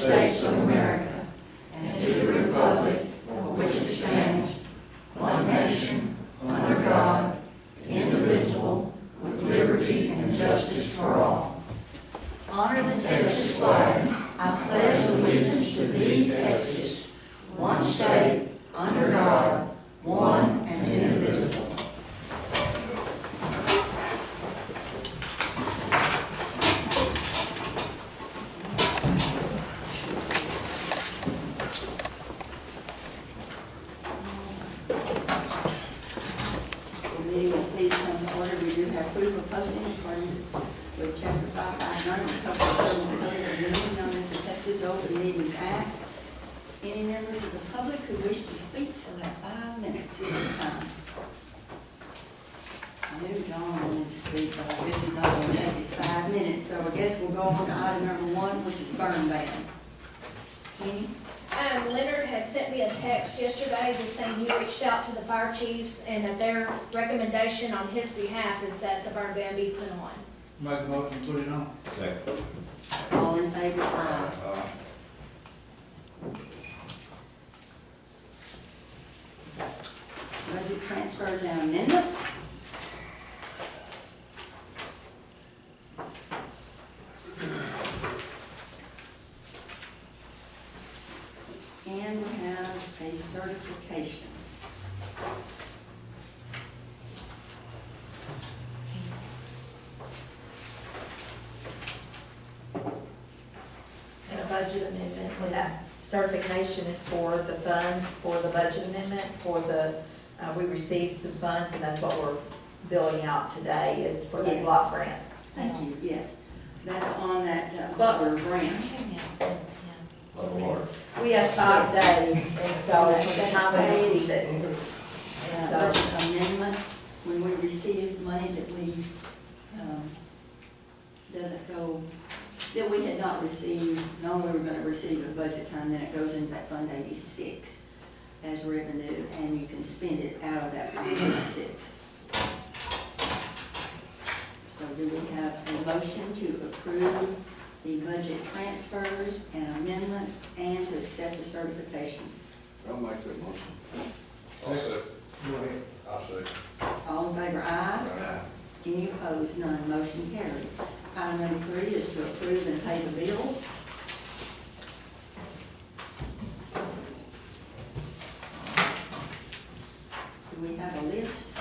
States of America and to the republic for which it stands, one nation, under God, indivisible, with liberty and justice for all. Honor the Texas flag. I pledge allegiance to thee, Texas, one state, under God, one and indivisible. Proof of posting accordance with Chapter 559 of the Public Government Codes of Meeting known as the Texas Open Meetings Act. Any members of the public who wish to speak shall have 5 minutes at this time. I knew John wanted to speak, but I guess he's not going to take his 5 minutes, so I guess we'll go on to item number 1, which is burn ban. Kenny? Leonard had sent me a text yesterday just saying he reached out to the fire chiefs and that their recommendation on his behalf is that the burn ban be put on. Make a motion to put it on. Second. All in favor? Aye. Budget transfers and amendments. And we have a certification. And a budget amendment, when that certification is for the funds, for the budget amendment, for the, we received some funds, and that's what we're billing out today, is for the Yes. block grant. Thank you, yes. That's on that Butler grant. We have 5 days, and so from the time we receive it. And so, Budget amendment, when we receive money that we, doesn't go, that we had not received, knowing we were gonna receive at budget time, then it goes into that Fund 86 as revenue, and you can spend it out of that Fund 86. So do we have a motion to approve the budget transfers and amendments and to accept the certification? I'll make that motion. I'll second. Go ahead. I'll second. All in favor, aye. Any opposed? None. Motion carried. Item number 3 is to approve and pay the bills. Do we have a list?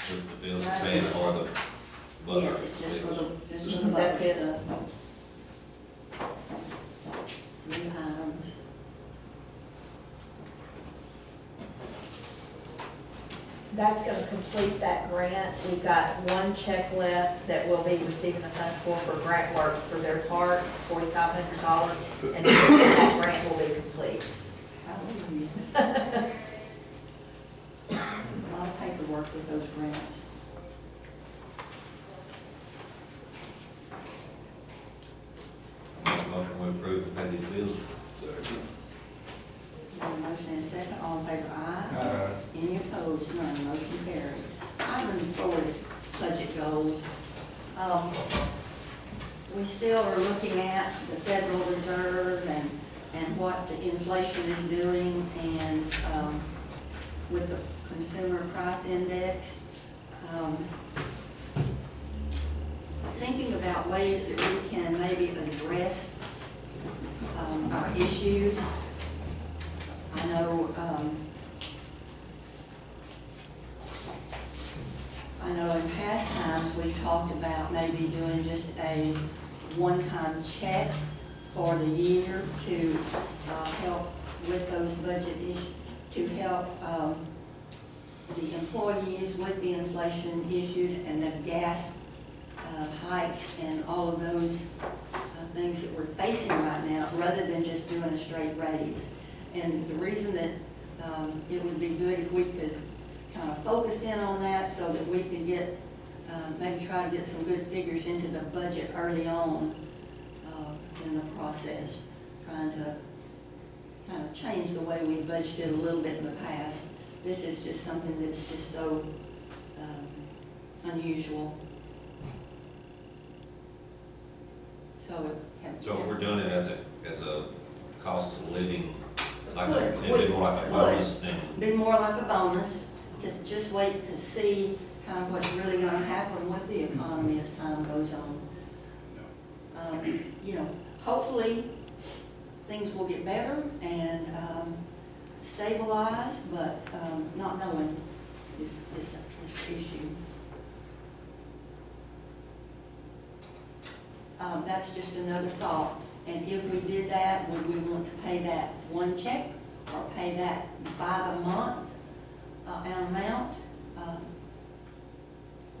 The bills are paid or the Butler. Yes, it's just for the, just for the That's Butler it. stuff. 3 items. that's gonna complete that grant. We've got 1 check left that we'll be receiving the funds for Grant Works for their part, $4,500, and then that grant will be complete. Hallelujah. A lot of paperwork with those grants. Make a motion to approve and pay these bills. Got a motion and a second. All in favor, aye. Aye. Any opposed? None. Motion carried. Item 4 is budget goals. We still are looking at the Federal Reserve and what the inflation is doing, and with the Consumer Price Index. Thinking about ways that we can maybe address our issues. I know in past times we've talked about maybe doing just a one-time check for the year to help with those budget issues, to help the employees with the inflation issues and the gas hikes and all of those things that we're facing right now, rather than just doing a straight raise. And the reason that it would be good if we could kind of focus in on that, so that we could get, maybe try to get some good figures into the budget early on in the process, trying to kind of change the way we budgeted a little bit in the past. This is just something that's just so unusual. So it can. So if we're doing it as a cost of living, like, Could, it'd be more like a could. bonus than, Be more like a bonus, just wait to see kind of what's really gonna happen with the economy as time goes on. You know, hopefully, things will get better and, stabilize, but, not knowing is the issue. That's just another thought, and if we did that, would we want to pay that one check or pay that by the month, an amount?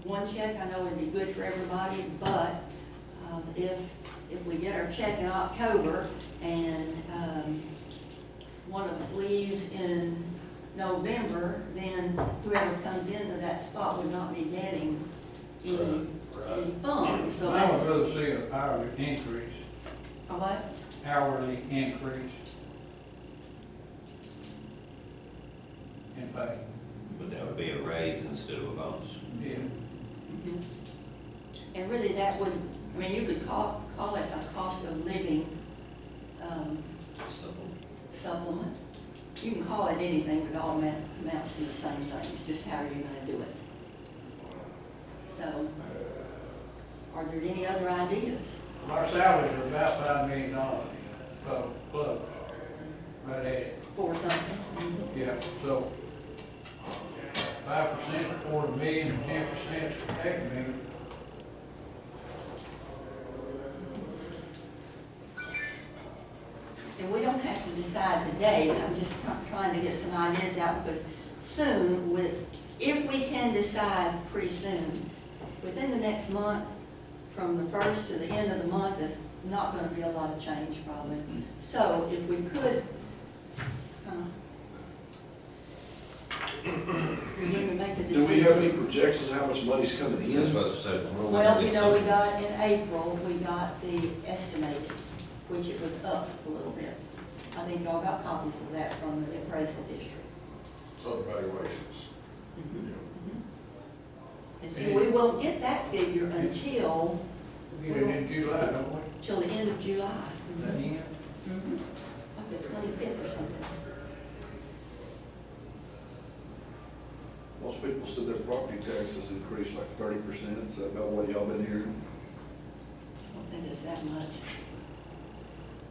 One check, I know would be good for everybody, but, if we get our check in October and, one of us leaves in November, then whoever comes into that spot would not be getting any funds, so I would that's, rather see an hourly increase, a what? hourly increase in pay. but that would be a raise instead of a bonus. Yeah. Mhm. And really, that would, I mean, you could call it a cost of living, supplement. You can call it anything, but it all amounts to the same thing, it's just how you're gonna do it. So, are there any other ideas? Our salaries are about $5 million, plus, right at it. For something? Yeah, so 5% is $250,000 and 10% is $8 million. And we don't have to decide today, I'm just trying to get some ideas out, because soon, if we can decide pretty soon, within the next month, from the first to the end of the month, there's not gonna be a lot of change probably. So if we could, begin to make a decision. Do we have any projections how much money's coming You're in? supposed to say, we're gonna Well, get you know, we some- got, in April, we got the estimated, which it was up a little bit. I think y'all got copies of that from the appraisal district. Other valuations. And see, we won't get that figure until, We get it in July, don't we? till the end of July. Is that in? Like the 25th or something. Most people said their property taxes increased like 30%. Is that about what y'all been hearing? I don't think it's that much.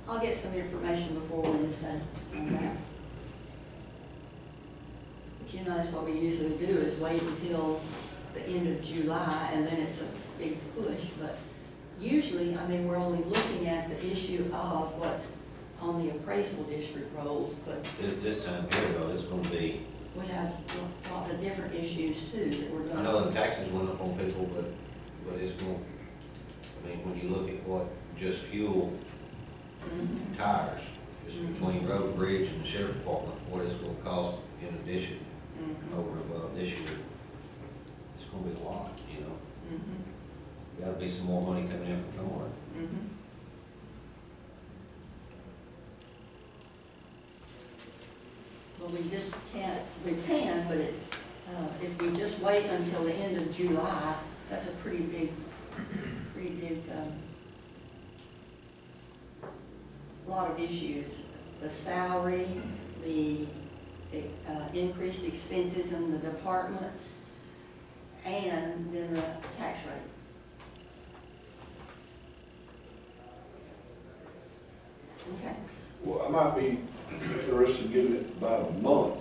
I'll get some information before Wednesday on that. But you know, that's what we usually do, is wait until the end of July, and then it's a big push. But usually, I mean, we're only looking at the issue of what's on the appraisal district rolls, but This time here, though, it's gonna be, we have a lot of different issues too that we're I gonna. know the taxes went up on people, but it's going, I mean, when you look at what just fuel, Mhm. tires, just between road and bridge and the sheriff department, what it's gonna cost in addition, Mhm. over and above this year, it's gonna be a lot, you know? Mhm. Gotta be some more money coming in from somewhere. Mhm. Well, we just can't, we can, but if we just wait until the end of July, that's a pretty big, lot of issues. The salary, the increased expenses in the departments, and then the tax rate. Okay. Well, I might be interested in getting it by the month.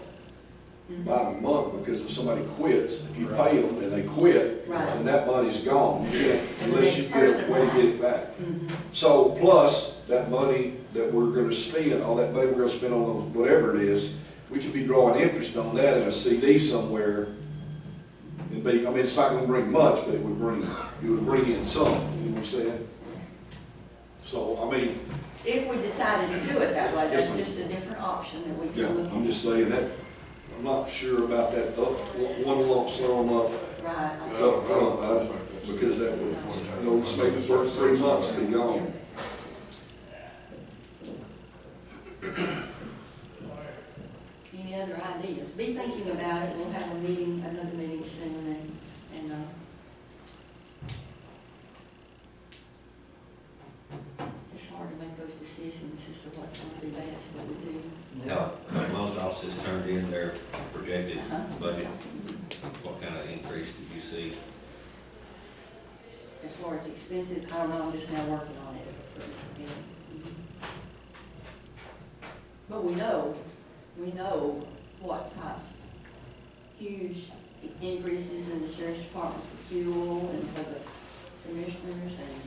By the month, because if somebody quits, if you pay them and they quit, Right. then that money's gone. You can't, And the unless you next get a person's way to out. get it back. Mhm. So plus, that money that we're gonna spend, all that money we're gonna spend on whatever it is, we could be drawing interest on that in a CD somewhere. It'd be, I mean, it's not gonna bring much, but it would bring in some, you know what I'm saying? So, I mean, If we decided to do it that way, that's Yes, ma'am. just a different option that we yeah, can look at. I'm just saying that, I'm not sure about that one lump sum up Right. front, because that would, you know, just make the first 3 months be gone. Any other ideas? Be thinking about it, we'll have a meeting, another meeting soon, and guidance as to what's going to be best, but we do. Now, most offices turned in their projected Uh-huh. budget. What kind of increase did you see? As far as expenses, I don't know, I'm just now working on it. Yeah. But we know what types, huge increases in the sheriff's department for fuel and for the commissioners and,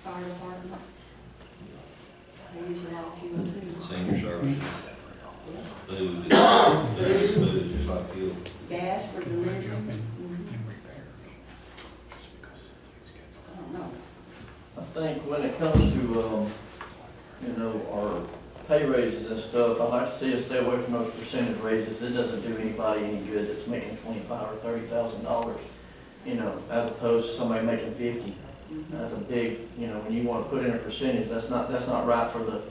fire departments. They use a lot of fuel too. Senior services, food, just like fuel. Gas for delivery. I don't know. I think when it comes to, our pay raises and stuff, I like to see us stay away from those percentage raises. It doesn't do anybody any good that's making $25,000 or $30,000, as opposed to somebody making 50. That's a big, when you want to put in a percentage, that's not right for the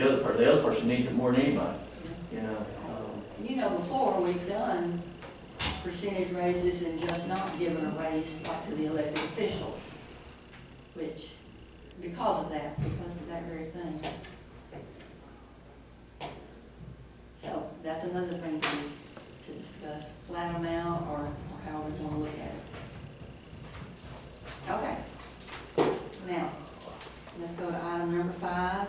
other person. The other person needs it more than anybody, Before, we've done percentage raises and just not given a raise like to the elected officials, which, because of that very thing. So, that's another thing to discuss, flat amount or how we want to look at it. Okay. Now, let's go to item number 5.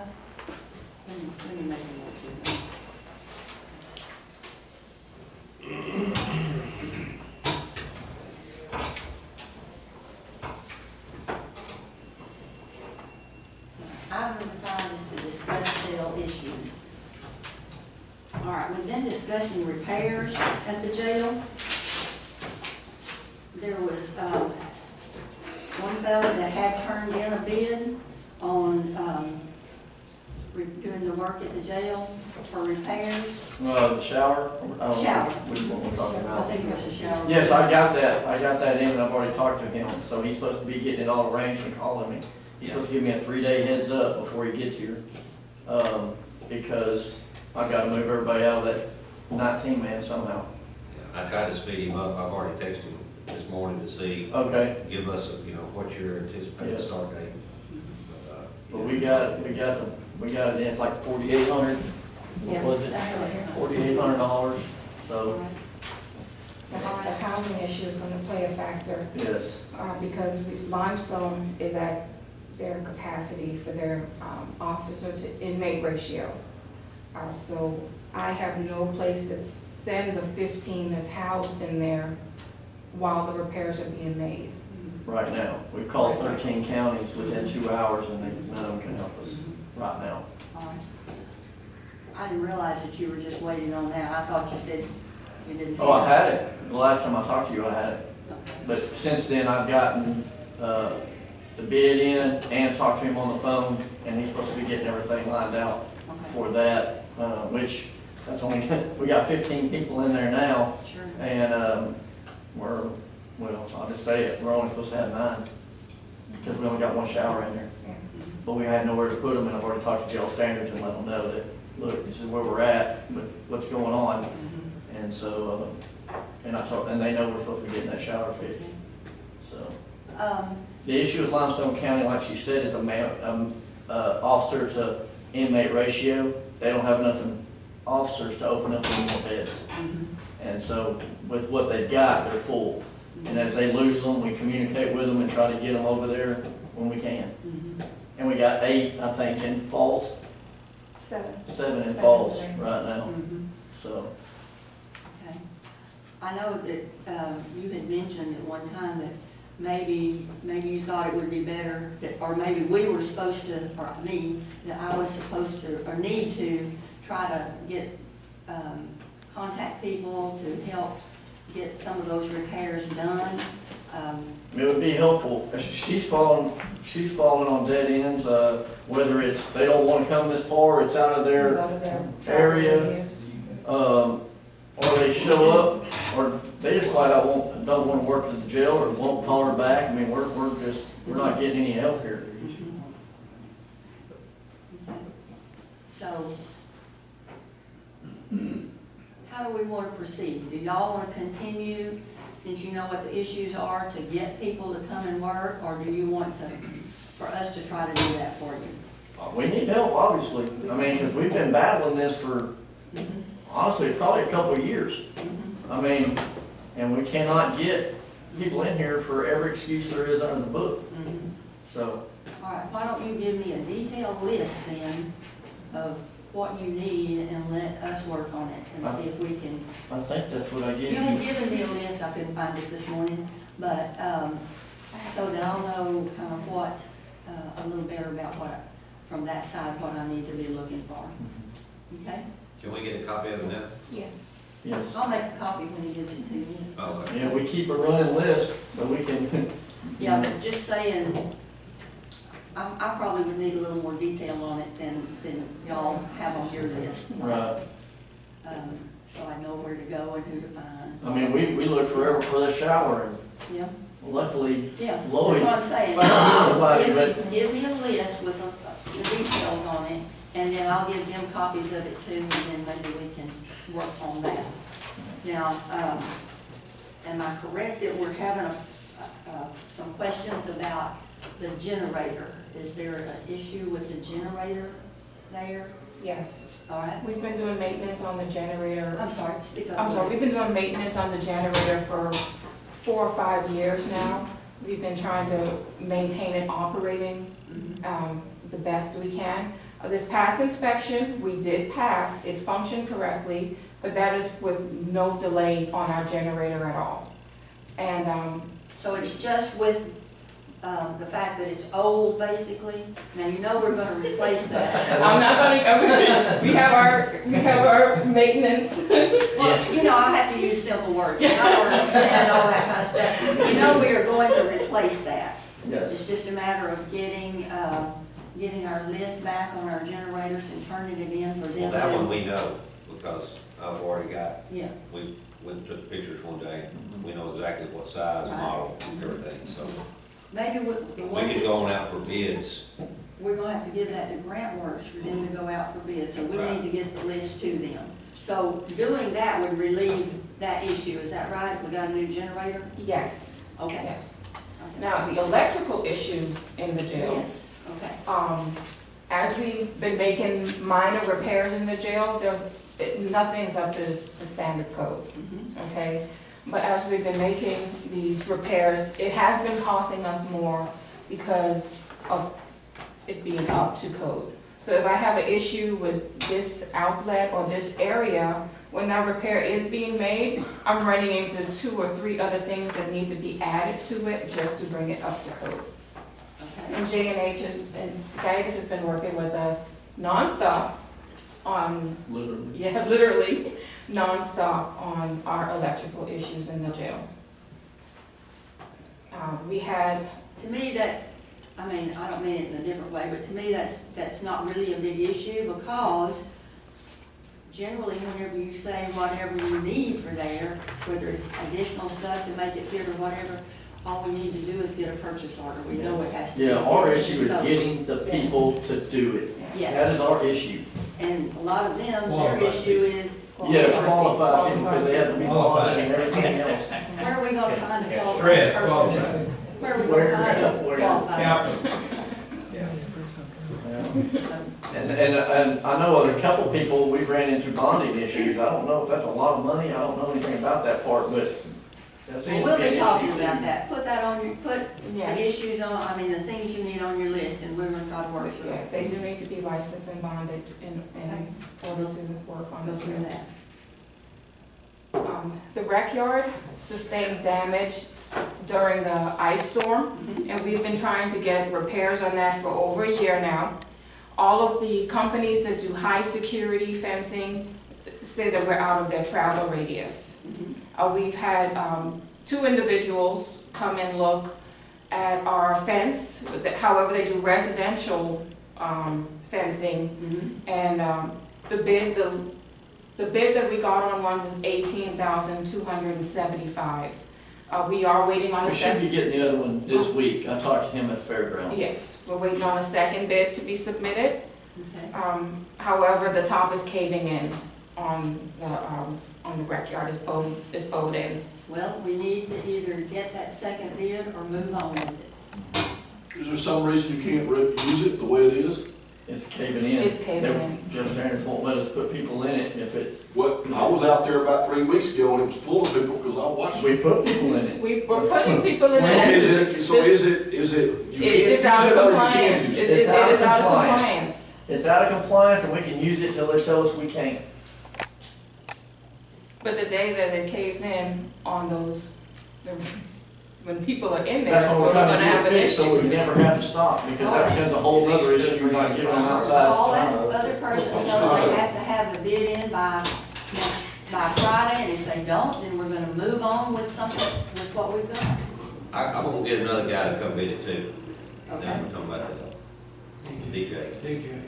Let me make a note too. Item number 5 is to discuss jail issues. All right, we've been discussing repairs at the jail. There was one fellow that had turned in a bid on doing the work at the jail for repairs. The shower? I don't know Shower. which one we're talking I about. think it was a shower. Yes, I got that in, and I've already talked to him, so he's supposed to be getting it all arranged and calling me. He's supposed to give me a 3-day heads up before he gets here, because I've got to move everybody out of that 19-man somehow. I tried to speed him up. I've already texted him this morning to see, Okay, give us, what your anticipated Yes. start date. but we got it in, it's like 4,800, Yes, was it? that's right here. $4,800, so, The housing issue is going to play a factor, yes. because Limestone is at their capacity for their officer to inmate ratio. So I have no place to send the 15 that's housed in there while the repairs are being made. Right now. We've called 13 counties within 2 hours, and none of them can help us right now. All right. I didn't realize that you were just waiting on that. I thought you said you didn't. Oh, I had it. The last time I talked to you, I had it. Okay. But since then, I've gotten the bid in and talked to him on the phone, and he's supposed to be getting everything lined out Okay. for that, which that's only, we got 15 people in there now, Sure. and I'll just say it, we're only supposed to have 9, because we only got 1 shower in there. But we had nowhere to put them, and I've already talked to jail standards and let them know that, look, this is where we're at with what's going on. And so, and they know we're supposed to be getting that shower fixed. So, the issue with Limestone County, like she said, is officer to inmate ratio. They don't have enough officers to open up any more beds. And so, with what they've got, they're full. And as they lose them, we communicate with them and try to get them over there when we can. And we got 8, I think, in Falls, 7. 7 in 7 Falls today. right now, so. Okay. I know that you had mentioned at one time that maybe you thought it would be better, or maybe we were supposed to, or me, that I was supposed to, or need to, try to get, contact people to help get some of those repairs done. It would be helpful. She's falling on dead ends, whether it's, they don't want to come this far, it's out of their area, or they show up, or they just flat out don't want to work at the jail, or won't call her back. I mean, we're not getting any help here. Okay. So, how do we want to proceed? Do y'all want to continue, since you know what the issues are, to get people to come and work, or do you want to for us to try to do that for you. We need help, obviously. I mean, because we've been battling this for, honestly, probably a couple of years. I mean, and we cannot get people in here for every excuse there is under the book. So, All right, why don't you give me a detailed list then of what you need and let us work on it and see if we can. I think that's what I gave You had you. given me a list, I couldn't find it this morning, but, so that I'll know kind of what, a little better about what, from that side, what I need to be looking for. Okay? Can we get a copy of it now? Yes. Yes. I'll make a copy when he gets it to me. Okay. Yeah, we keep a running list so we can, Yeah, but just saying, I probably would need a little more detail on it than y'all have on your list. right. So I know where to go and who to find. I mean, we looked forever for the shower and Yeah, luckily yeah, Lloyd that's what I'm saying. found somebody, but Give me a list with the details on it, and then I'll give them copies of it too, and then maybe we can work on that. Now, am I correct that we're having some questions about the generator? Is there an issue with the generator there? Yes. All right, We've been doing maintenance on the generator. I'm sorry, speak up. I'm sorry, we've been doing maintenance on the generator for 4 or 5 years now. We've been trying to maintain it operating the best we can. This past inspection, we did pass, it functioned correctly, but that is with no delay on our generator at all. And So it's just with the fact that it's old, basically? Now, you know we're gonna replace that. I'm not gonna, we have our maintenance. Well, you know, I have to use simple words, and I don't understand all that kind of stuff. You know we are going to replace that. yes. It's just a matter of getting our list back on our generators and turning it in for Well, them that one to. we know, because I've already got, Yeah, we went and took pictures one day. We know exactly what size, Right. model, everything, so. maybe with the We ones could that, go on out for bids. we're gonna have to give that to Grant Works for them to go out for bids, so we Right. need to get the list to them. So doing that would relieve that issue, is that right, if we got a new generator? Yes, Okay. yes. Okay. Now, the electrical issues in the jail. Yes, okay. As we've been making minor repairs in the jail, nothing's up to the standard code, Mhm. okay? But as we've been making these repairs, it has been costing us more because of it being up to code. So if I have an issue with this outlet or this area, when that repair is being made, I'm running into 2 or 3 other things that need to be added to it just to bring it up to code. Okay. And J&H and Gaggus has been working with us nonstop on, Literally. literally nonstop on our electrical issues in the jail. We had, To me, that's, I mean, I don't mean it in a different way, but to me, that's not really a big issue, because generally, whenever you say whatever you need for there, whether it's additional stuff to make it fit or whatever, all we need to do is get a purchase order. We know it has to be. Yeah, our finished, issue is so- getting the people to do it. Yes, That is our issue. and a lot of them, their Qualified issue is, Yes, qualified people, because they have to be qualified and everything else. where are we gonna find a qualified Stress, person? qualified. Where are we gonna find a Where- qualified Counselor. person? And I know a couple people, we've ran into bonding issues. I don't know if that's a lot of money. I don't know anything about that part, but that So seems to we'll be an be talking issue. about that. Put that on your, put the yes, issues on, I mean, the things you need on your list, and we're gonna try to work through yeah, it. they do need to be licensed and bonded in order to work on Go the through jail. that. The rec yard sustained damage during the ice storm, Mhm. and we've been trying to get repairs on that for over a year now. All of the companies that do high security fencing say that we're out of their travel radius. Mhm. We've had 2 individuals come and look at our fence, however, they do residential fencing, Mhm. and the bid that we got on one was $18,275. We are waiting on a We should second. be getting the other one this week. I talked to him at the fairgrounds. Yes, we're waiting on a second bid to be submitted. Okay. However, the top is caving in on the rec yard, is bowed in. Well, we need to either get that second bid or move on with it. Is there some reason you can't use it the way it is? It's caving in. It's caving in. Jeff Standards won't let us put people in it if it, What, I was out there about 3 weeks ago and it was full of people because I watched we it. put people in it. We're putting people in So there. is it, you can't use It's out it of or you compliance. can use it? It is It's out of out of compliance. compliance. It's out of compliance and we can use it till they tell us we can't. But the day that it caves in on those, when people are in there, That's that's what when we're we're trying gonna to have get an fixed, so we issue. never have to stop, because that becomes a whole other issue, you're not giving them outside All that time. other person knows they have to have the bid in by Friday, and if they don't, then we're gonna move on with something, with what we've got. I'm gonna get another guy to come bid it too. Okay? Now we're talking about the DJ. DJ.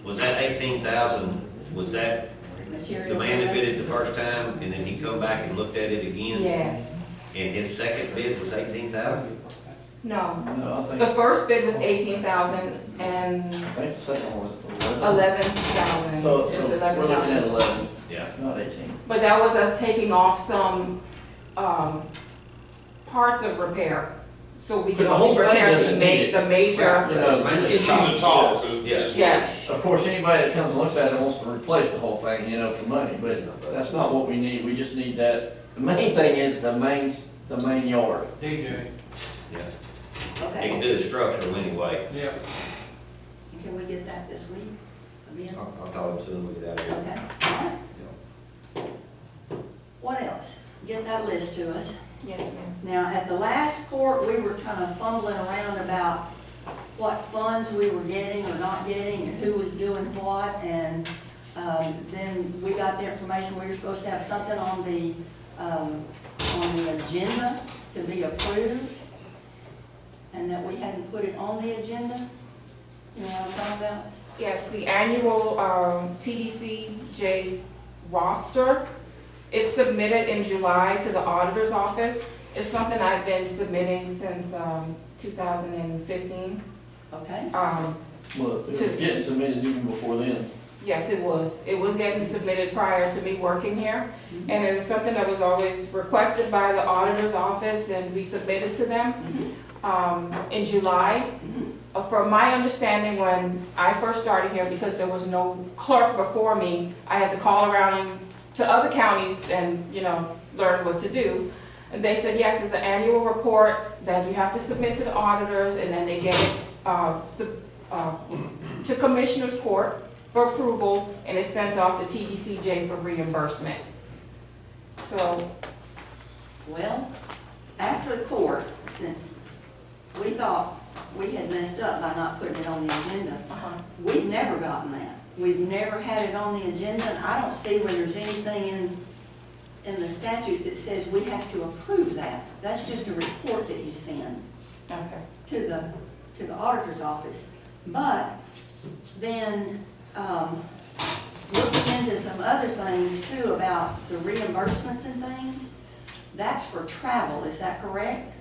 Was that 18,000, was that Materials. the man that bid it the first time, and then he come back and looked at it again? Yes. And his second bid was 18,000? No. No, I think, The first bid was 18,000 and I think the second one was 11. 11,000. So, It's so we're looking at 11,000. 11, Yeah. not 18. But that was us taking off some, parts of repair. So we But could the whole only thing repair doesn't need it. the major, You know, Right. It's on the top, 'cause Yes. yes. of course, anybody that comes and looks at it wants to replace the whole thing, you know, for money, but that's not what we need, we just need that. The main thing is the main yard. DJ. Yeah. He Okay, can do the structural anyway. Yeah. can we get that this week? Again? I'll call him soon when we get out of here. Okay, all right. What else? Get that list to us. Yes, ma'am. Now, at the last court, we were kind of fumbling around about what funds we were getting or not getting, and who was doing what, and then we got the information, we were supposed to have something on the agenda to be approved, and that we hadn't put it on the agenda. You know what I'm talking about? Yes, the annual TDCJ's roster is submitted in July to the auditor's office. It's something I've been submitting since 2015. Okay, Well, it was getting submitted even before then. Yes, it was. It was getting submitted prior to me working here. And it was something that was always requested by the auditor's office, and we submitted to them in July. From my understanding, when I first started here, because there was no clerk before me, I had to call around to other counties and, you know, learn what to do. And they said, yes, it's an annual report that you have to submit to the auditors, and then they get it to Commissioner's Court for approval, and it's sent off to TDCJ for reimbursement. So, well, after the court, since we thought we had messed up by not putting it on the agenda, we've never gotten that. We've never had it on the agenda, and I don't see where there's anything in the statute that says we have to approve that. That's just a report that you send okay. to the auditor's office. But then, looking into some other things too about the reimbursements and things, that's for travel, is that correct?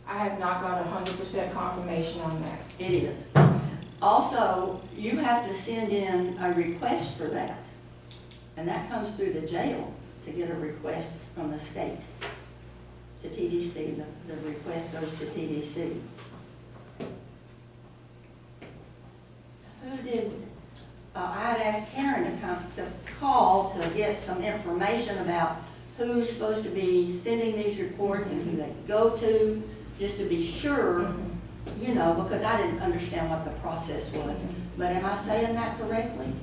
I have not got 100% confirmation on that. It is. Also, you have to send in a request for that, and that comes through the jail to get a request from the state to TDC. The request goes to TDC. Who did, I had asked Karen to call to get some information about who's supposed to be sending these reports and who they go to, just to be sure, you know, because I didn't understand what the process was. But am I saying that correctly?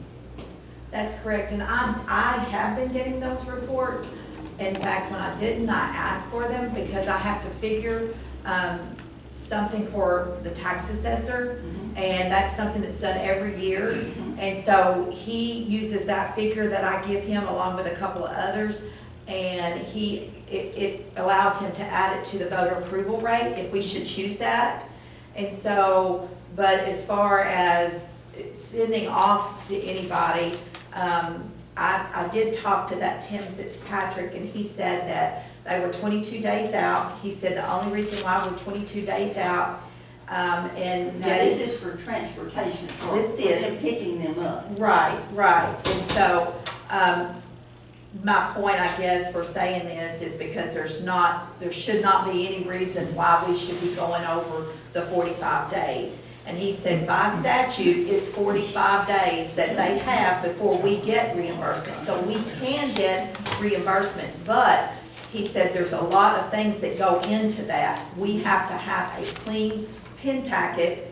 That's correct, and I have been getting those reports. In fact, when I didn't, I asked for them because I have to figure something for the tax assessor, and that's something that's done every year. And so he uses that figure that I give him along with a couple of others, and it allows him to add it to the voter approval rate if we should choose that. And so, but as far as sending off to anybody, I did talk to that Tim Fitzpatrick, and he said that they were 22 days out. He said the only reason why we're 22 days out, and Now, this is for transportation, for This is. them picking them up. right. And so, my point, I guess, for saying this is because there should not be any reason why we should be going over the 45 days. And he said by statute, it's 45 days that they have before we get reimbursement. So we can get reimbursement, but he said there's a lot of things that go into that. We have to have a clean pin packet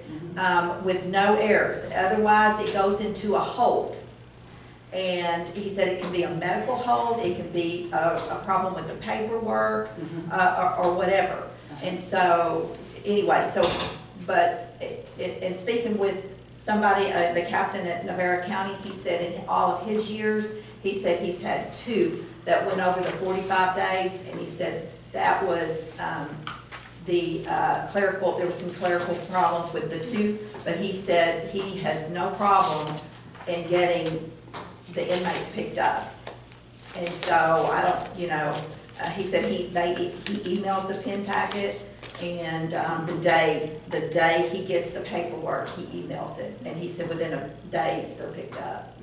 with no errors. Otherwise, it goes into a hold. And he said it can be a medical hold, it can be a problem with the paperwork, or whatever. And so, anyway, but in speaking with somebody, the captain at Navarre County, he said in all of his years, he said he's had 2 that went over the 45 days, and he said that was the clerical, there were some clerical problems with the 2, but he said he has no problem in getting the inmates picked up. And so, I don't, he said he emails the pin packet, and the day he gets the paperwork, he emails it. And he said within days, they're picked up.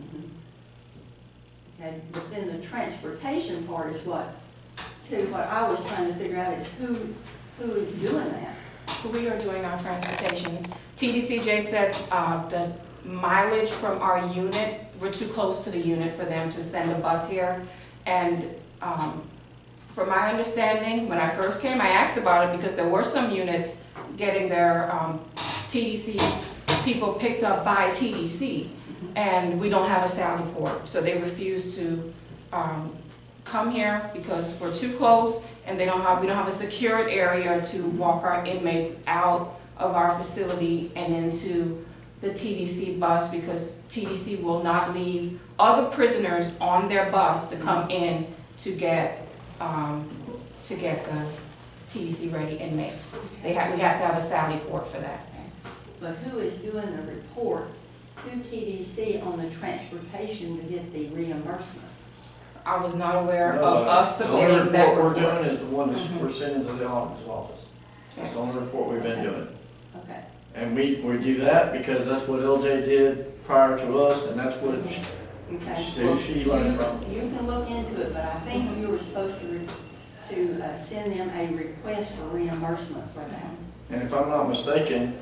And but then the transportation part is what I was trying to figure out is who is doing that? We are doing our transportation. TDCJ said the mileage from our unit, we're too close to the unit for them to send a bus here. And from my understanding, when I first came, I asked about it because there were some units getting their TDC people picked up by TDC, and we don't have a Sally Port. So they refuse to come here because we're too close, and we don't have a secured area to walk our inmates out of our facility and into the TDC bus, because TDC will not leave other prisoners on their bus to come in to get the TDC ready inmates. We have to have a Sally Port for that. But who is doing the report to TDC on the transportation to get the reimbursement? I was not aware of us The only submitting that report report. we're doing is the one that we're sending to the auditor's office. That's the only report we've been doing. Okay. And we do that because that's what LJ did prior to us, and that's what Okay. she learned from. You can look into it, but I think you were supposed to send them a request for reimbursement for that. And if I'm not mistaken,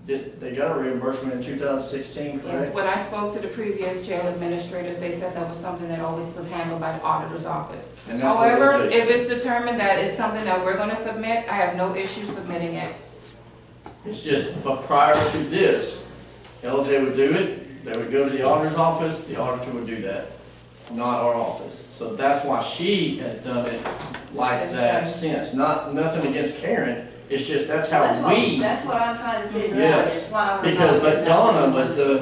they got a reimbursement in 2016, Yes, correct? when I spoke to the previous jail administrators, they said that was something that always was handled by the auditor's office. And that's what However, LJ if said. it's determined that it's something that we're gonna submit, I have no issue submitting it. It's just, but prior to this, LJ would do it, they would go to the auditor's office, the auditor would do that, not our office. So that's why she has done it like that since. Nothing against Karen, it's just that's how we. That's what I'm trying to figure out, Yes, is why we're because, not but getting Donna that. was the,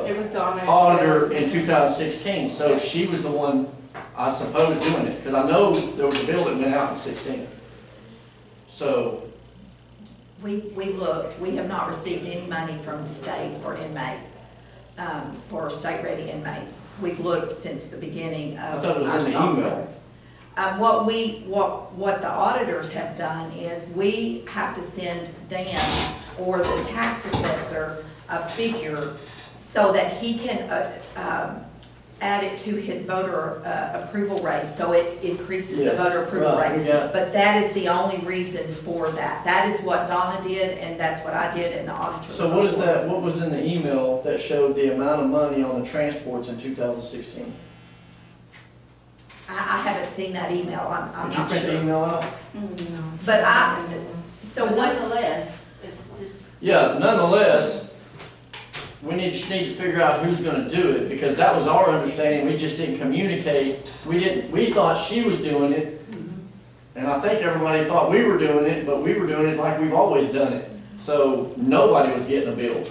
It was Donna. auditor in 2016, so she was the one, I suppose, doing it, because I know there was a bill that went out in 16. So, We looked, we have not received any money from the state for inmate, for state-ready inmates. We've looked since the beginning I of thought it was our in the software. email. What the auditors have done is we have to send Dan or the tax assessor a figure so that he can add it to his voter approval rate, so it increases the Yes, voter approval right, we rate. got- But that is the only reason for that. That is what Donna did, and that's what I did in the auditor's So what is report. that, what was in the email that showed the amount of money on the transports in 2016? I haven't seen that email, I'm Did you not print the sure. email out? No. But so But what, nonetheless, it's just, Yeah, nonetheless, just need to figure out who's gonna do it, because that was our understanding, we just didn't communicate. We thought she was doing it, and I think everybody thought we were doing it, but we were doing it like we've always done it. So nobody was getting a bill.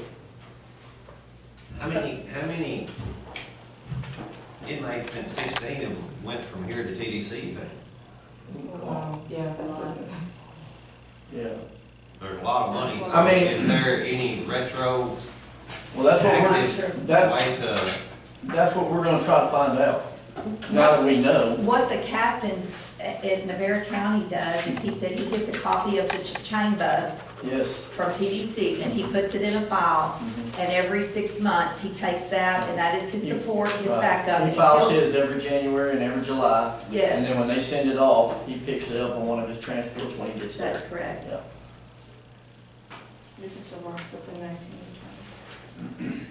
How many inmates since 16 have went from here to TDC, you think? Yeah, that's it. Yeah. There's a lot of money, I so mean- is there any retro Well, that's what active way to? that's what we're gonna try to find out, now that we know. what the captain at Navarre County does is he said he gets a copy of the chain bus Yes. from TDC, and he puts it in a file. And every 6 months, he takes that, and that is his support, his Right. backup. He files his every January and every July. Yes. And then when they send it off, he picks it up on one of his transports when he gets there. That's correct. Yeah. This is the roster for 19.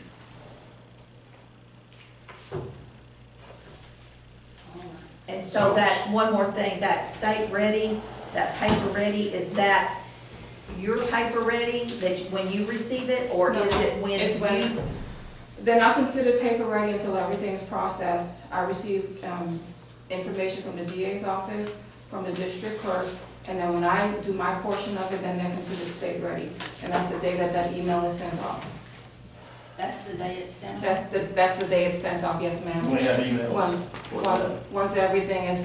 And so that, one more thing, that state ready, that paper ready, is that your paper ready, that when you receive it, or No, is it when it's when- you? They're not considered paper ready until everything is processed. I receive information from the DA's office, from the district clerk, and then when I do my portion of it, then they're considered state ready. And that's the day that that email is sent off. That's the day it's sent out? That's the day it's sent off, yes, ma'am. We have emails. Once everything is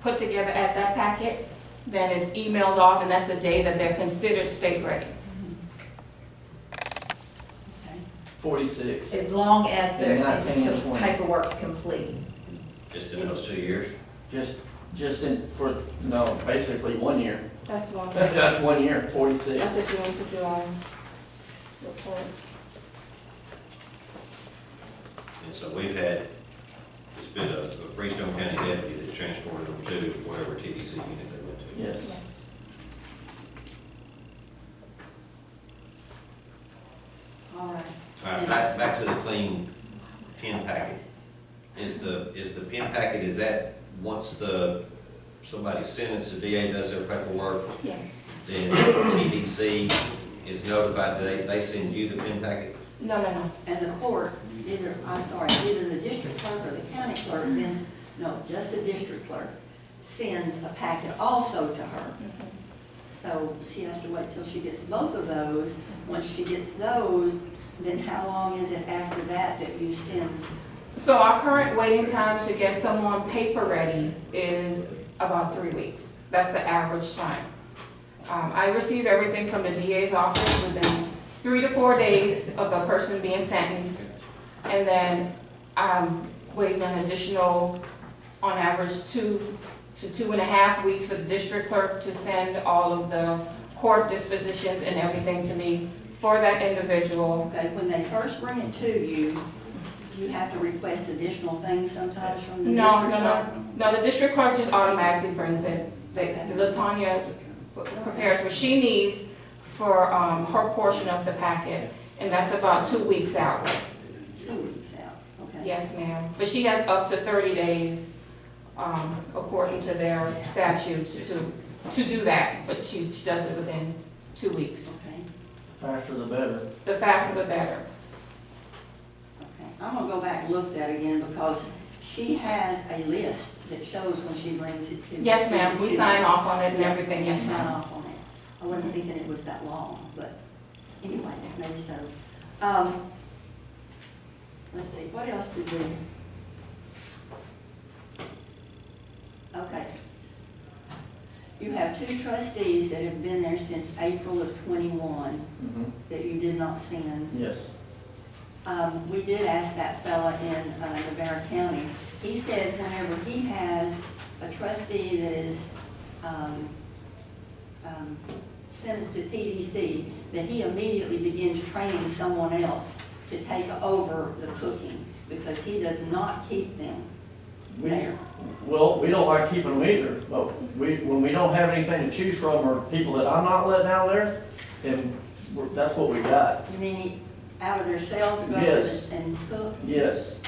put together as that packet, then it's emailed off, and that's the day that they're considered state ready. Okay. 46. As long as And 19 and the 20. paperwork's complete. Just in those 2 years? Just in, for, no, basically 1 year. That's one. That's 1 year, 46. That's a June to July report. And so we've had, it's been a Freestone County deputy that transported them to whatever TDC unit they went to. Yes. Yes. All right. All right, back to the clean pin packet. Is the pin packet, is that once somebody's sentenced, the DA does their paperwork, Yes. then TDC is notified, they send you the pin packet? No. And the court, either the district clerk or the county clerk, then, no, just the district clerk, sends a packet also to her. So she has to wait till she gets both of those. Once she gets those, then how long is it after that that you send? So our current waiting time to get someone paper ready is about 3 weeks. That's the average time. I receive everything from the DA's office within 3 to 4 days of the person being sentenced. And then I'm waiting an additional, on average, 2 to 2.5 weeks for the district clerk to send all of the court dispositions and everything to me for that individual. Okay, when they first bring it to you, do you have to request additional things sometimes from the No, district no, clerk? no. No, the district clerk just automatically brings it. The Latonya prepares what she needs for her portion of the packet, and that's about 2 weeks out. 2 weeks out, okay. Yes, ma'am. But she has up to 30 days, according to their statutes, to do that, but she does it within 2 weeks. Okay, Faster the better. The faster the better. okay. I'm gonna go back and look at that again because she has a list that shows when she brings it to. Yes, ma'am, we sign off on it and Yeah, everything, you yes, sign ma'am. off on it. I wasn't thinking it was that long, but anyway, maybe so. Let's see, what else did we? Okay. You have 2 trustees that have been there since April of '21 that you did not send. Yes. We did ask that fella in Navarre County. He said whenever he has a trustee that is sentenced to TDC, that he immediately begins training someone else to take over the cooking because he does not keep them there. Well, we don't like keeping them either, but when we don't have anything to choose from or people that I'm not letting out there, then that's what we got. You mean out of their cell to go Yes. and cook? Yes.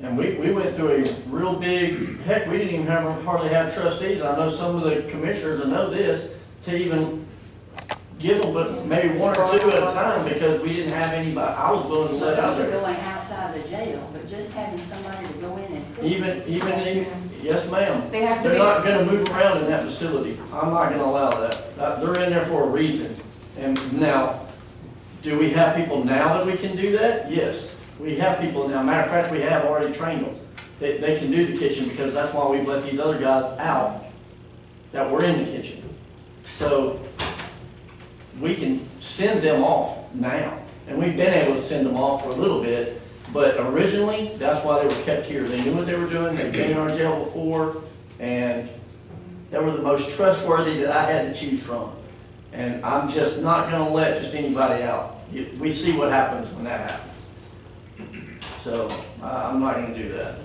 And we went through a real big, heck, we didn't even hardly have trustees. I know some of the commissioners that know this, to even give them, but maybe 1 or 2 at a time because we didn't have anybody, I was willing to So let out those are there. going outside the jail, but just having somebody to go in and cook. Even, yes ma'am. They have to They're be, not gonna move around in that facility. I'm not gonna allow that. They're in there for a reason. And now, do we have people now that we can do that? Yes. We have people now. Matter of fact, we have already trained them. They can do the kitchen because that's why we've let these other guys out that were in the kitchen. So we can send them off now. And we've been able to send them off for a little bit, but originally, that's why they were kept here. They knew what they were doing, they'd been in our jail before, and they were the most trustworthy that I had to choose from. And I'm just not gonna let just anybody out. We see what happens when that happens. So, I'm not gonna do that.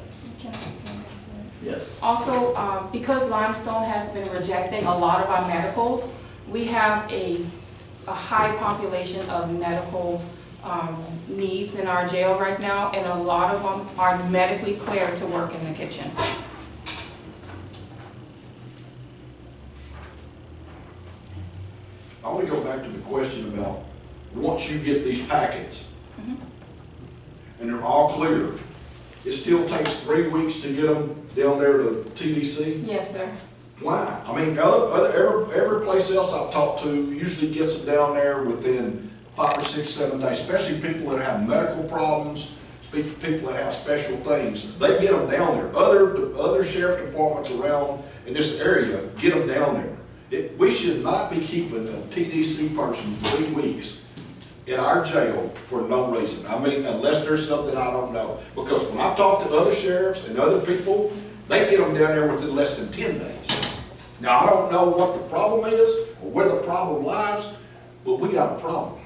Yes. Also, because Limestone has been rejecting a lot of our medicals, we have a high population of medical needs in our jail right now, and a lot of them are medically cleared to work in the kitchen. I want to go back to the question about, once you get these packets, and they're all clear, it still takes 3 weeks to get them down there to TDC? Yes, sir. Why? I mean, every place else I've talked to usually gets them down there within 5 or 6, 7 days, especially people that have medical problems, people that have special things. They get them down there. Other sheriff departments around in this area get them down there. We should not be keeping a TDC person 3 weeks in our jail for no reason. I mean, unless there's something I don't know. Because when I talk to other sheriffs and other people, they get them down there within less than 10 days. Now, I don't know what the problem is or where the problem lies, but we got a problem.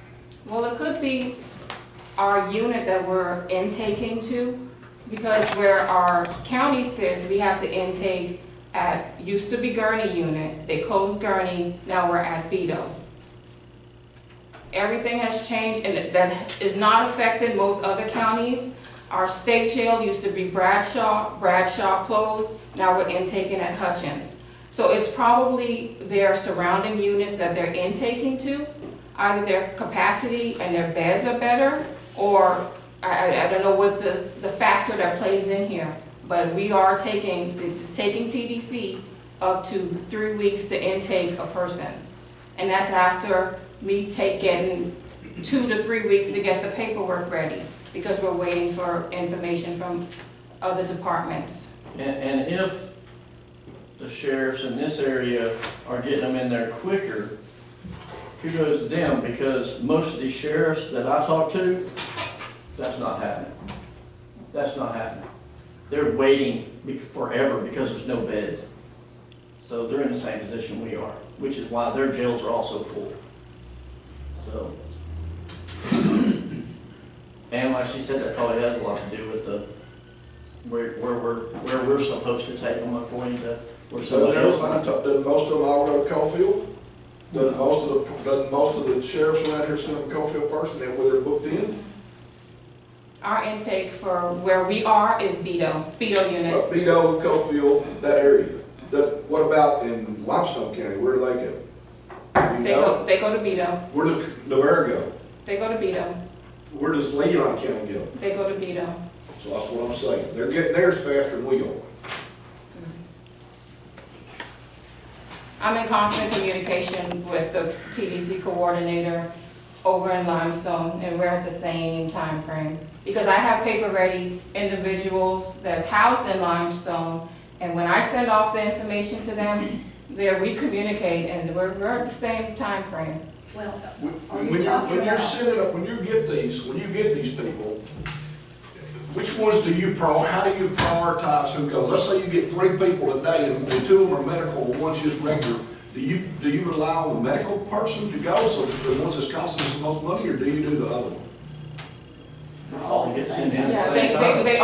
Well, it could be our unit that we're intaking to, because where our county sits, we have to intake at, used to be Gurney unit, they closed Gurney, now we're at Vito. Everything has changed, and that is not affected most other counties. Our state jail used to be Bradshaw closed, now we're intaking at Hutchins. So it's probably their surrounding units that they're intaking to, either their capacity and their beds are better, or I don't know what the factor that plays in here. But we are taking TDC up to 3 weeks to intake a person. And that's after me getting 2 to 3 weeks to get the paperwork ready, because we're waiting for information from other departments. And if the sheriffs in this area are getting them in there quicker, kudos to them, because most of these sheriffs that I talk to, that's not happening. That's not happening. They're waiting forever because there's no beds. So they're in the same position we are, which is why their jails are also full. So, and like she said, that probably has a lot to do with where we're supposed to take them according to where somebody else. Doesn't most of them all go to Cofield? Doesn't most of the sheriffs around here send them to Cofield first, and then where they're booked in? Our intake for where we are is Vito unit. Vito, Cofield, that area. What about in Limestone County? Where do they go? They go to Vito. Where does Navarre go? They go to Vito. Where does Leon County go? They go to Vito. So that's what I'm saying. They're getting theirs faster than we are. I'm in constant communication with the TDC coordinator over in Limestone, and we're at the same time frame. Because I have paper-ready individuals that's housed in Limestone, and when I send off the information to them, we communicate, and we're at the same time frame. Well, When you get these people, which ones do you how do you prioritize who goes? Let's say you get 3 people a day, and 2 of them are medical, and one's just regular. Do you rely on the medical person to go, so the ones that's costing us the most money, or do you do the other one? All get sent in at the Yeah, same time. they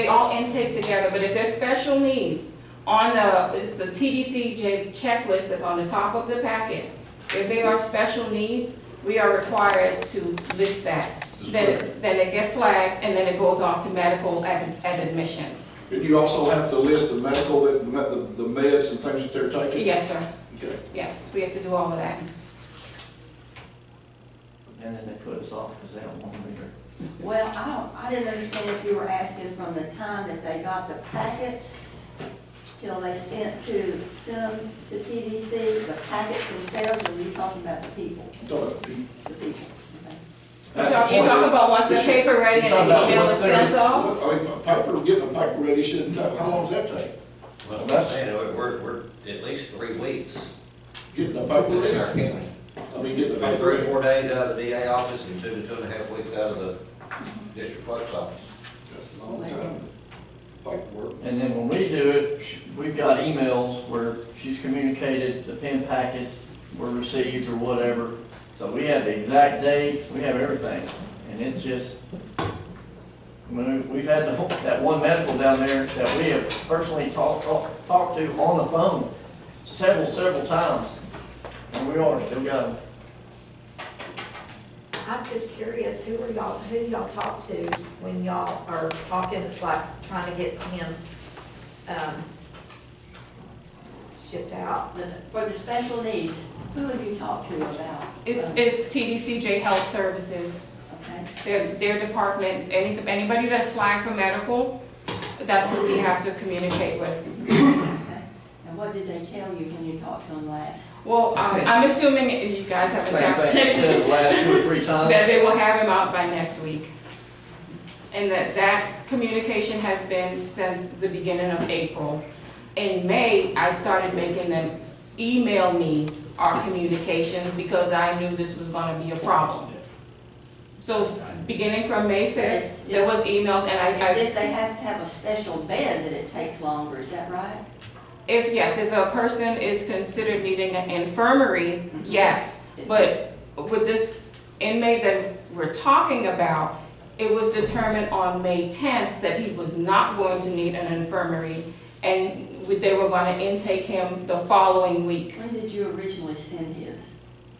all intake together, but if there's special needs, it's the TDC checklist that's on the top of the packet. If they are special needs, we are required to list that. Then it gets flagged, and then it goes off to medical at admissions. And you also have to list the medical, the meds and things that they're taking? Yes, sir. Okay. Yes, we have to do all of that. And then they put us off because they don't want them here. well, I didn't understand if you were asking from the time that they got the packets till they sent them to PDC, the packets themselves, or were you talking about the people? The people, okay. You talk about once the paper ready and the email is sent off? I mean, getting a paper ready shouldn't take, how long does that take? Well, I'm saying, we're at least 3 weeks Getting a paper within our ready? county. I mean, getting a About paper 3 or ready. 4 days out of the DA office and 2 to 2.5 weeks out of the district clerk's office. That's a long time. Paperwork. And then when we do it, we've got emails where she's communicated the pin packets were received or whatever. So we have the exact date, we have everything, and it's just, I mean, we've had that one medical down there that we have personally talked to on the phone several times, and we are, still got them. I'm just curious, who do y'all talk to when y'all are talking, like, trying to get him, shipped out? For the special needs, who have you talked to about? It's TDCJ Health Services, Okay, their department, anybody that's flagged for medical, that's who we have to communicate with. okay. And what did they tell you when you talked to them last? Well, I'm assuming you guys haven't Same thing, I checked, said the last 2 or 3 times. that they will have him out by next week. And that communication has been since the beginning of April. In May, I started making them email me our communications because I knew this was gonna be a problem. So beginning from May 5th, there was emails and As if they have to have a special bed that it takes longer, is that right? if a person is considered needing an infirmary, yes. But with this inmate that we're talking about, it was determined on May 10th that he was not going to need an infirmary, and they were going to intake him the following week. When did you originally send his?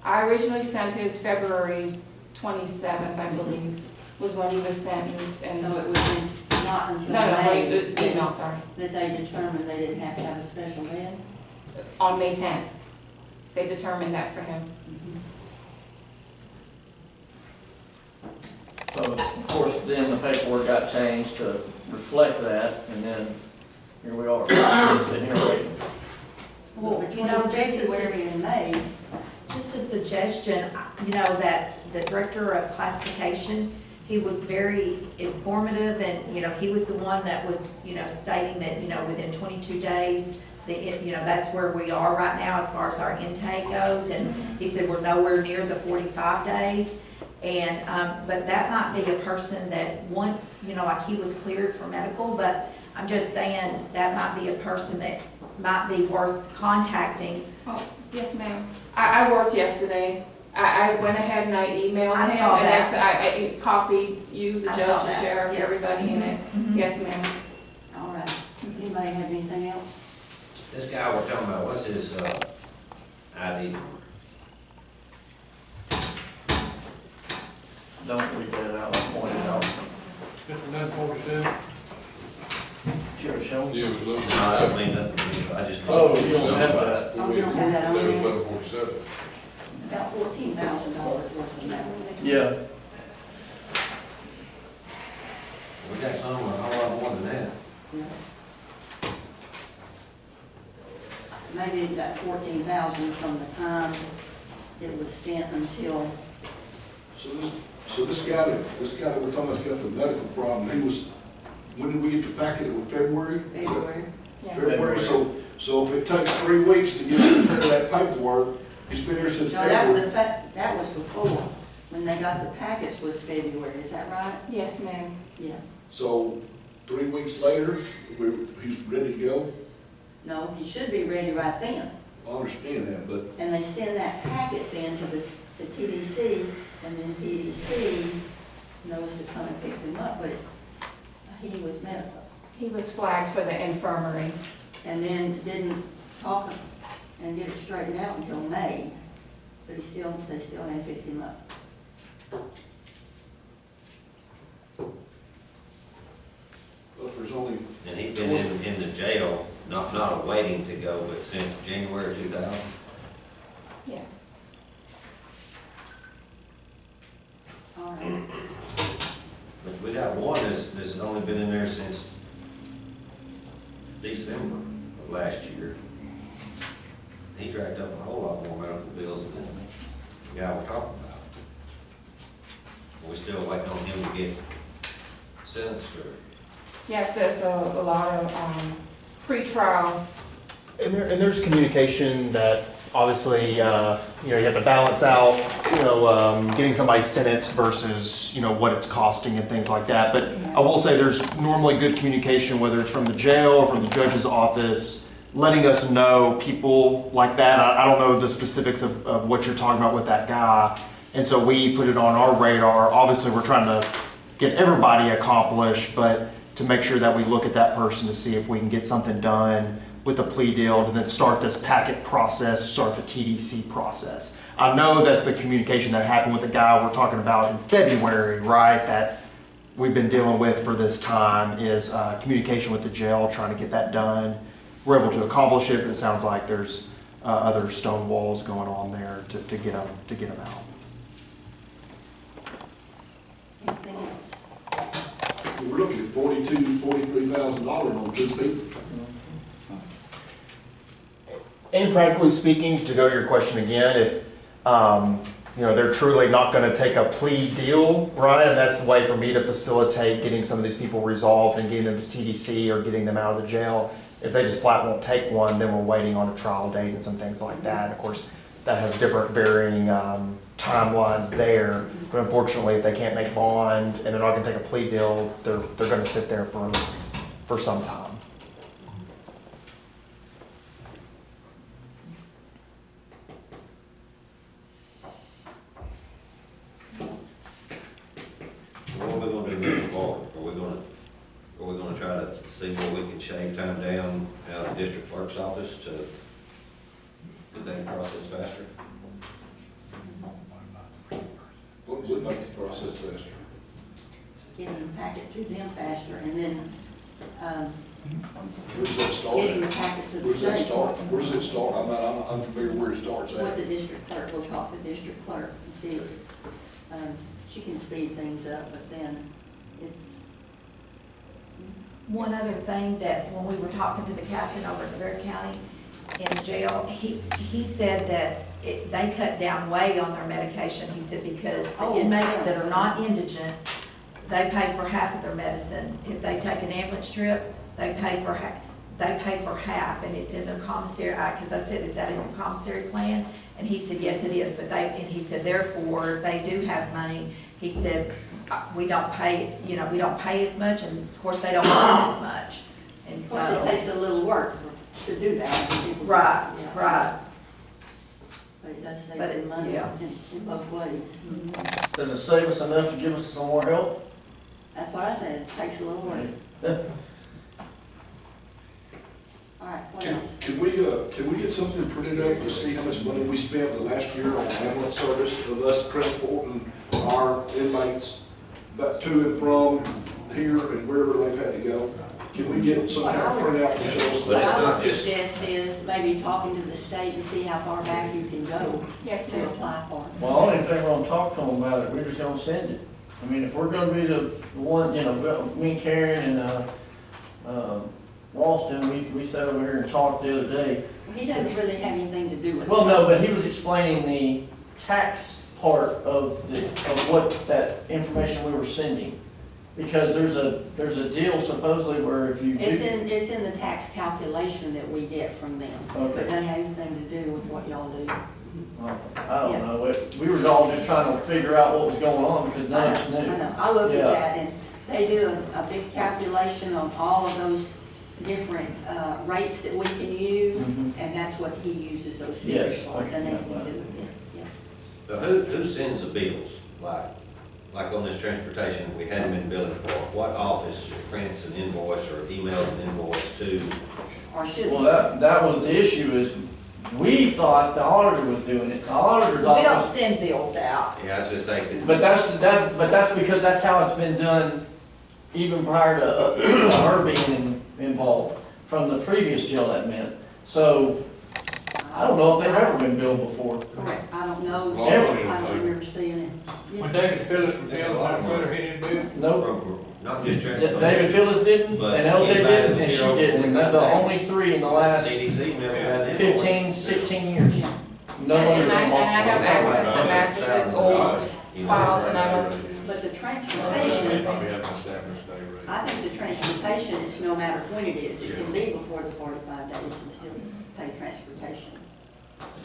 I originally sent his February 27th, I believe, was when he was sentenced, and, So it was not until no, May it's email, sorry, that they determined they didn't have to have a special bed? on May 10th. They determined that for him. So, of course, then the paperwork got changed to reflect that, and then here we are, sitting here waiting. Well, You between know, just as- February and May, Just a suggestion, you know, that the director of classification, he was very informative, and, you know, he was the one that was, you know, stating that, you know, within 22 days, you know, that's where we are right now as far as our intake goes, and he said we're nowhere near the 45 days. And, but that might be a person that once, you know, like he was cleared for medical, but I'm just saying that might be a person that might be worth contacting. Oh, yes, ma'am. I worked yesterday. I went ahead and I emailed I him, saw and that. I copied you, the I judge, saw the that. sheriff, Yes. everybody in it. Mhm. Yes, ma'am. all right. Does anybody have anything else? This guy we're talking about, what's his, ID? Don't read that out, I'll point it out. Mr. 147? Sure, show me. Yeah, it was eleven No, I don't forty-seven. mean nothing to you, I just. Oh, you don't have that. Oh, you don't have that on That was there? 1147. About $14,000 worth of that. Yeah, We got some, a whole lot more than that. Yeah. Maybe that 14,000 from the time it was sent until, So this guy that we're talking about, has got the medical problem, he was, when did we get the packet, it was February? February. Yes. February, so if it takes 3 weeks to get that paperwork, he's been here since No, that was, February. that was before, when they got the packets was February, is that right? Yes, ma'am. Yeah. So 3 weeks later, he's ready to go. No, he should be ready right then. I understand that, but And they send that packet then to TDC, and then TDC knows to come and pick them up, but he was medical. He was flagged for the infirmary. And then didn't talk and get it straightened out until May, but they still hadn't picked him up. if there's only, And he's been in the jail, not awaiting to go, but since January 2000. Yes. All right. But we got one that's only been in there since December of last year. He dragged up a whole lot more medical bills than the guy we're talking about. We're still waiting on him to get sentenced or. Yes, there's a lot of pre-trial. And there's communication that obviously, you have to balance out, getting somebody sentenced versus, what it's costing and things like that. But I will say there's normally good communication, whether it's from the jail or from the judge's office, letting us know people like that. I don't know the specifics of what you're talking about with that guy. And so we put it on our radar. Obviously, we're trying to get everybody accomplished, but to make sure that we look at that person to see if we can get something done with the plea deal, and then start this packet process, start the TDC process. I know that's the communication that happened with the guy we're talking about in February, right? That we've been dealing with for this time is communication with the jail, trying to get that done. We're able to accomplish it, but it sounds like there's other stone walls going on there to get them out. Anything else? We're looking at $43,000 on 2 people. And practically speaking, to go to your question again, if they're truly not going to take a plea deal, right? And that's the way for me to facilitate getting some of these people resolved and getting them to TDC or getting them out of the jail. If they just flat won't take one, then we're waiting on a trial date and some things like that. Of course, that has different varying timelines there. But unfortunately, if they can't make bond and they're not going to take a plea deal, they're going to sit there for some time. What are we gonna do moving forward? Are we gonna try to see where we can shave time down out of the district clerk's office to get that process faster? What would make the process faster? Getting the packet to them faster, and then, Where's that start? getting the packet to the Where's that state. start? Where's it start? I'm not, I'm unfamiliar where it starts With at. the district clerk, we'll talk to the district clerk and see if, she can speed things up, but then it's, One other thing that when we were talking to the captain over at Bear County in jail, he said that they cut down way on their medication. He said because the Oh, inmates yeah. that are not indigent, they pay for half of their medicine. If they take an ambulance trip, they pay for half, and it's in their commissary, because I said, is that in your commissary plan? And he said, yes, it is, and he said, therefore, they do have money. He said, we don't pay, we don't pay as much, and of course, they don't earn as much. And of course, it so, takes a little work to do that. when people- right, yeah. right. But it does save But them money yeah. in both ways. Does it save us enough to give us some more help? That's what I said, it takes a little work. All right, what else? Can we get something printed up to see how much money we spent the last year on ambulance service of us transporting our inmates back to and from here and wherever they've had to go? Can we get some kind of printout to show us? What it's I would not just- suggest is maybe talking to the state and see how far back you can go Yes, to ma'am. apply for it. Well, only thing we're gonna talk to them about it, we're just gonna send it. I mean, if we're gonna be the one, me and Karen and, Ralston, we sat over here and talked the other day. He doesn't really have anything to do with it. Well, no, but he was explaining the tax part of what that information we were sending. Because there's a deal supposedly where if you do. It's in the tax calculation that we get from them. Okay. But it doesn't have anything to do with what y'all do. I don't know, we were all just trying to figure out what was going on because none of us I knew. know, I looked at Yeah. that, and they do a big calculation on all of those different rates that we can use, Mhm. and that's what he uses those figures Yes, for, I then they can can have do that. it, yes, yeah. So who sends the bills? Like on this transportation, we hadn't been billing for, what office prints an invoice or emails an invoice to? Or should Well, we? that was the issue is we thought the auditor was doing it. The auditor's We don't office. send bills out. Yeah, I was just saying, 'cause But that's because that's how it's been done even prior to her being involved from the previous jail that meant. So I don't know if they've ever been billed before. Correct, I don't know, Well, I I don't think- remember seeing it. Yeah. When David Phillips was ill, my brother, he didn't do it. Nope. not just transportation. David Phillips didn't, But and LJ anybody didn't, and that's she here over didn't. And they're the 45 only three in the last CDC never had an invoice. 15, 16 years. Yeah. None of And them I have responsible. access to Mathis' old You know, files, and I don't, But the They transportation, probably have an established day rate. I think the transportation is no matter when it is, it can be before the 45 days and still pay transportation.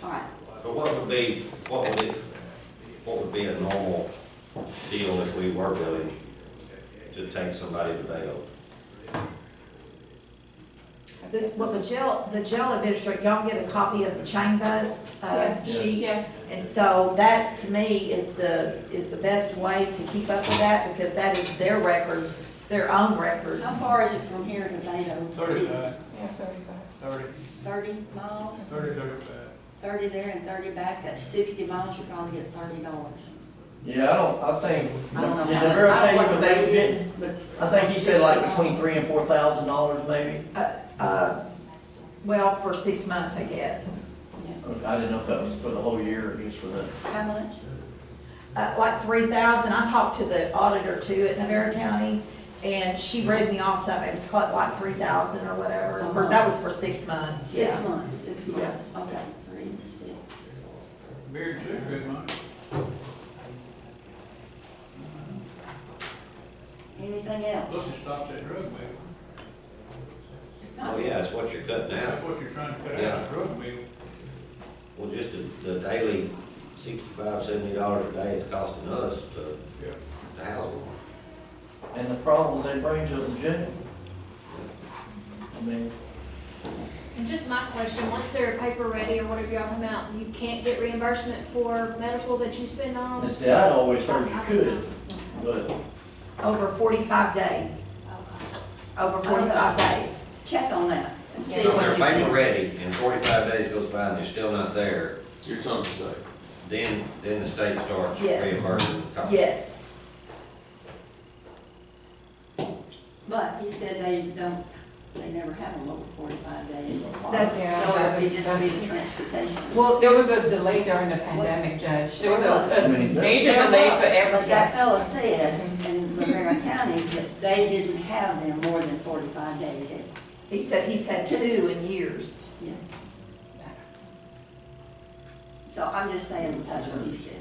All right, So what would be a normal deal if we were billing to take somebody to Beto? Well, the jail administrator, y'all get a copy of the chain bus, Yes. sheet? Yes. And so that, to me, is the best way to keep up with that, because that is their records, their own records. How far is it from here to Vado? 35, Yeah, 35. 30, 30 miles? 35. 30 there and 30 back, that's 60 miles, you probably get $30. Yeah, I think, I don't know did how- the girl I tell don't you know what what they the would rate get? is, but I think he said like 60 between $3,000 and $4,000 maybe. Well, for 6 months, I guess. I didn't know if that was for the whole year or just for the, How much? Like 3,000, I talked to the auditor too at Navarre County, and she read me off something, it was like 3,000 or whatever, or that was for 6 months, 6 yeah. months, 6 months, okay, 3, 6. Beer too, good money. Anything Look, else? it stops that drug wheel. Oh, yeah, that's what you're cutting out. That's what you're trying to cut Yeah. out, the drug wheel. Well, just the daily $65, $70 a day it's costing us Yeah. to house them. and the problems they bring to the jail. I mean, And just my question, once they're paper ready or whatever y'all come out, you can't get reimbursement for medical that you spend on? and see, I'd always heard you could, but Over 45 days, over I don't know. 45 days. Check on that and see So if what they're you paper think. ready and 45 days goes by and they're still not there, It's on the state. then the state starts Yes. reimbursing the cost. Yes. But he said they never have them over 45 days. That- Yeah, So it would just be that's- the transportation. Well, there was a delay during the pandemic, Judge. There was a major There delay for was, But that everything. fellow said in Rivera County that they didn't have them more than 45 days. He said he's had 2 in years. Yeah. So I'm just saying that's what he said.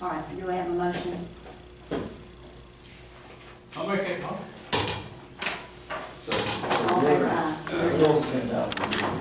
All right, do we have a motion? I'll make it, All in favor, aye. we'll send out